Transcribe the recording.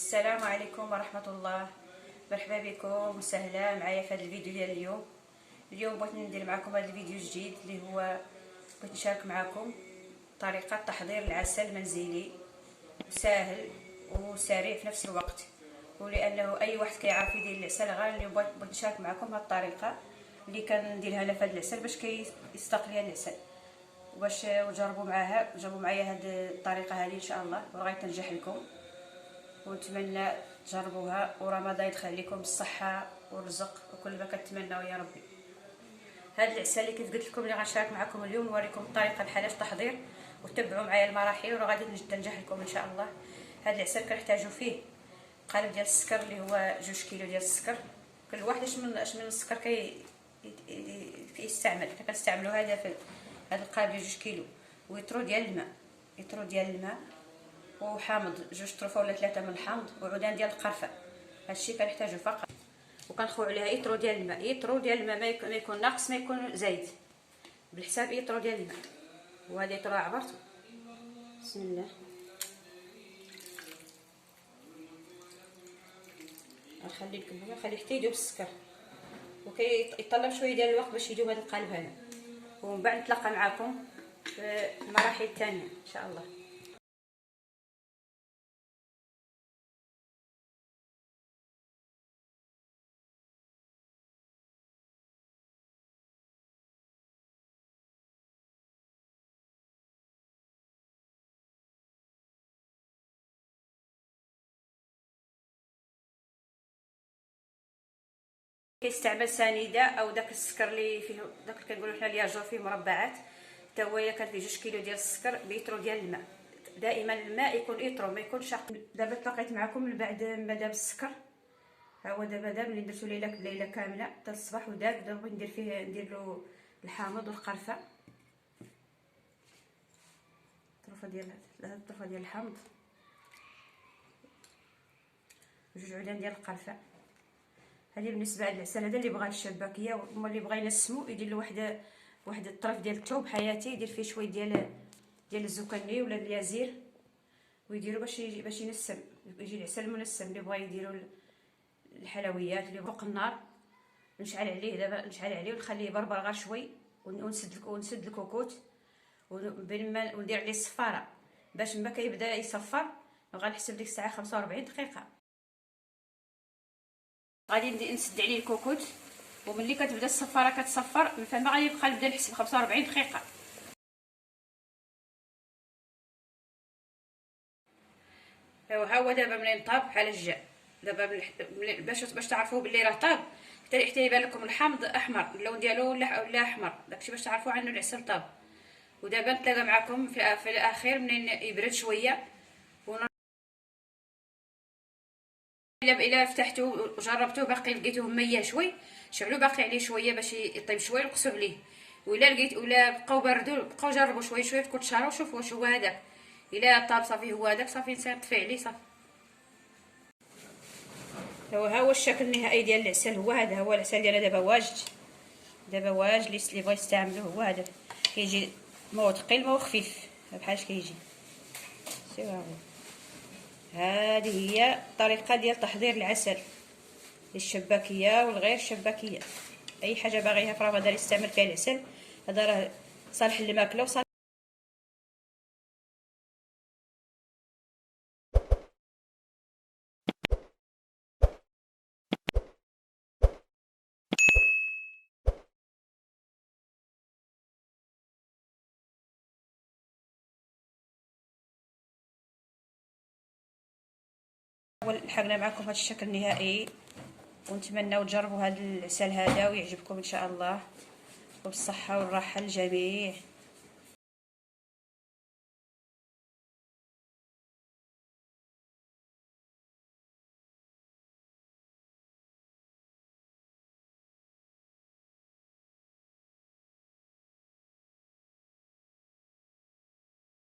السلام عليكم ورحمة الله. مرحبا بكم وسهلا معايا في هذا الفيديو ديال اليوم بغيت ندير معكم هذا الفيديو الجديد اللي هو بغيت نشارك معكم طريقة تحضير العسل منزلي سهل وسريع في نفس الوقت، ولانه اي واحد كيعرف يدير العسل غير بغيت نشارك معكم هذه الطريقة اللي كنديرها انا في هذا العسل باش كيستاق ليا العسل، وباش تجربوا معايا هذه الطريقة هذه ان شاء الله وغادي تنجح لكم، ونتمنى تجربوها ورمضان يدخل لكم بالصحه والرزق وكل ما كنتمناو يا ربي. هذا العسل اللي كيف قلت لكم اللي غنشارك معكم اليوم نوريكم الطريقه بحال التحضير وتبعوا معايا المراحل وغادي تنجح لكم ان شاء الله. هذا العسل كنحتاجوا فيه قالب ديال السكر اللي هو 2 كيلو ديال السكر، كل واحد اش من السكر كيستعمل. كنستعملوا هذا في هذا القالب ديال 2 كيلو، ويترو ديال الماء وحامض 2 طرفه ولا 3 من الحامض وعودان ديال القرفه. هادشي كنحتاجو فقط، وكنخويو عليها يترو ديال الماء ما يكون ناقص ما يكون زايد، بالحساب يترو ديال الماء. وهذا يترو عبرته بسم الله. نخلي لكم هنا خليه حتى يذوب السكر، وكيطلب شويه ديال الوقت باش يذوب هذا القالب هذا، ومن بعد نتلاقى معكم في المراحل الثانيه ان شاء الله. كيستعمل سنيده او داك السكر اللي فيه داك اللي كنقولوا حنا الياجور فيه مربعات، حتى هو كان فيه 2 كيلو ديال السكر بيترو ديال الماء. دائما الماء يكون يترو ما يكونش شاق. دابا تلاقيت معكم من بعد ما داب السكر، ها هو دابا داب اللي درتو ليله كامله حتى الصباح وداب. دابا بغيت ندير له الحامض والقرفه، طرفه ديال الحامض 2 عودان ديال القرفه. هذه بالنسبه للعسل هذا اللي بغى الشباكيه، وما اللي بغى ينسمو يدير له واحد الطرف ديال الثوب حياتي، يدير فيه شويه ديال الزكني ولا اليازير ويديروا باش ينسم، يجي العسل منسم. اللي بغى يديروا الحلويات اللي فوق النار نشعل عليه دابا، نشعل عليه ونخليه يبربر غير شوي، ونسد الكوكوت بين ما وندير عليه الصفاره باش ما كيبدا يصفر. وغنحسب ديك الساعه 45 دقيقه. غادي نسد عليه الكوكوت، وملي كتبدا الصفاره كتصفر فما غادي نبقى نبدا نحسب 45 دقيقه. ها هو دابا ملي طاب بحال الجا دابا باش تعرفوا باللي راه طاب، حتى يبان لكم الحامض احمر اللون ديالو ولا احمر، داكشي باش تعرفوا عنه العسل طاب. ودابا نتلاقى معكم في الاخير منين يبرد شويه. الا فتحتوه وجربتوه باقي لقيتوه ميه شوي، شعلوا باقي عليه شويه باش يطيب شويه نقصوا عليه. ولا بقاو باردوا بقاو جربوا شويه تكون تشاروا شوفوا واش هو هذاك. الا طاب صافي هو هذاك صافي نطفي عليه صافي. ها هو الشكل النهائي ديال العسل، هو هذا هو العسل ديالنا دابا واجد اللي بغى يستعملوه هو هذا. كيجي ما ثقيل ما خفيف بحال اش كيجي. سير هذه هي الطريقه ديال تحضير العسل للشباكيه والغير الشباكيه. اي حاجه باغيها في رمضان يستعمل فيها العسل، هذا راه صالح للماكله وصالح. لحقنا معكم هذا الشكل النهائي، ونتمنى تجربوا هذا العسل هذا ويعجبكم ان شاء الله، وبالصحه والراحه للجميع.